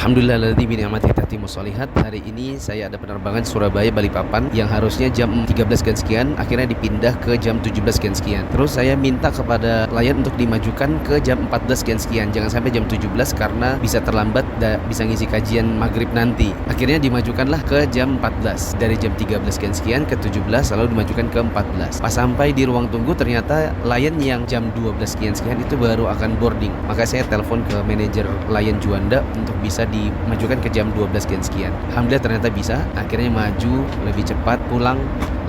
Alhamdulillahilladzi bi ni'matihi tatimmus shalihat. Hari ini saya ada penerbangan Surabaya Balikpapan yang harusnya jam 13 sekian, akhirnya dipindah ke jam 17 sekian. Terus saya minta kepada layan untuk dimajukan ke jam 14 sekian. Jangan sampai jam 17 karena bisa terlambat bisa ngisi kajian maghrib nanti. Akhirnya dimajukanlah ke jam 14. Dari jam 13 sekian ke 17 lalu dimajukan ke 14. Pas sampai di ruang tunggu ternyata layan yang jam 12 sekian itu baru akan boarding. Maka saya telepon ke manajer Lion Juanda untuk bisa dimajukan ke jam 12 sekian. Alhamdulillah ternyata bisa. Akhirnya maju lebih cepat, pulang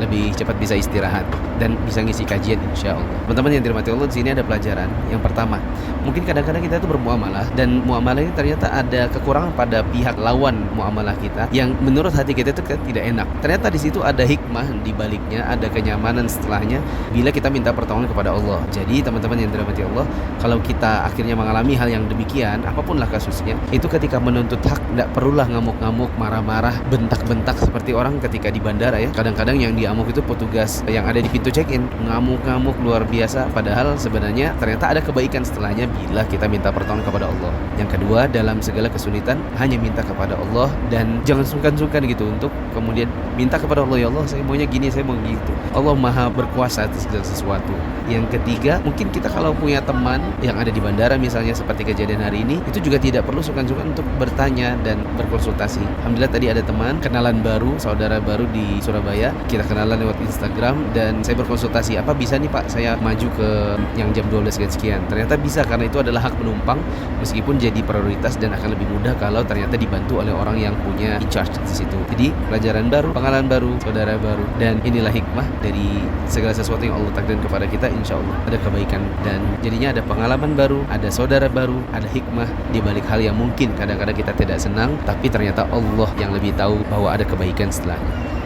lebih cepat, bisa istirahat dan bisa ngisi kajian insya Allah. Teman-teman yang dirahmati Allah, di sini ada pelajaran. Yang pertama, mungkin kadang-kadang kita itu bermuamalah dan muamalah ini ternyata ada kekurangan pada pihak lawan muamalah kita yang menurut hati kita itu tidak enak. Ternyata di situ ada hikmah di baliknya, ada kenyamanan setelahnya bila kita minta pertolongan kepada Allah. Jadi teman-teman yang dirahmati Allah, kalau kita akhirnya mengalami hal yang demikian, apapunlah kasusnya, itu ketika menuntut hak tidak perlulah ngamuk-ngamuk, marah-marah, bentak-bentak seperti orang ketika di bandara ya. Kadang-kadang yang diamuk itu petugas yang ada di pintu check-in, ngamuk-ngamuk luar biasa, padahal sebenarnya ternyata ada kebaikan setelahnya bila kita minta pertolongan kepada Allah. Yang kedua, dalam segala kesulitan hanya minta kepada Allah dan jangan sungkan-sungkan gitu untuk kemudian minta kepada Allah, ya Allah saya maunya gini, saya mau gitu. Allah maha berkuasa atas segala sesuatu. Yang ketiga, mungkin kita kalau punya teman yang ada di bandara misalnya seperti kejadian hari ini, itu juga tidak perlu sungkan-sungkan untuk bertanya dan berkonsultasi. Alhamdulillah tadi ada teman kenalan baru, saudara baru di Surabaya, kita kenalan lewat Instagram dan saya berkonsultasi, apa bisa nih Pak saya maju ke yang jam 12 sekian. Ternyata bisa, karena itu adalah hak penumpang meskipun jadi prioritas dan akan lebih mudah kalau ternyata dibantu oleh orang yang punya in charge di situ. Jadi pelajaran baru, pengalaman baru, saudara baru, dan inilah hikmah dari segala sesuatu yang Allah takdirkan kepada kita. Insya Allah ada kebaikan dan jadinya ada pengalaman baru, ada saudara baru, ada hikmah di balik hal yang mungkin kadang-kadang kita tidak senang, tapi ternyata Allah yang lebih tahu bahwa ada kebaikan setelahnya.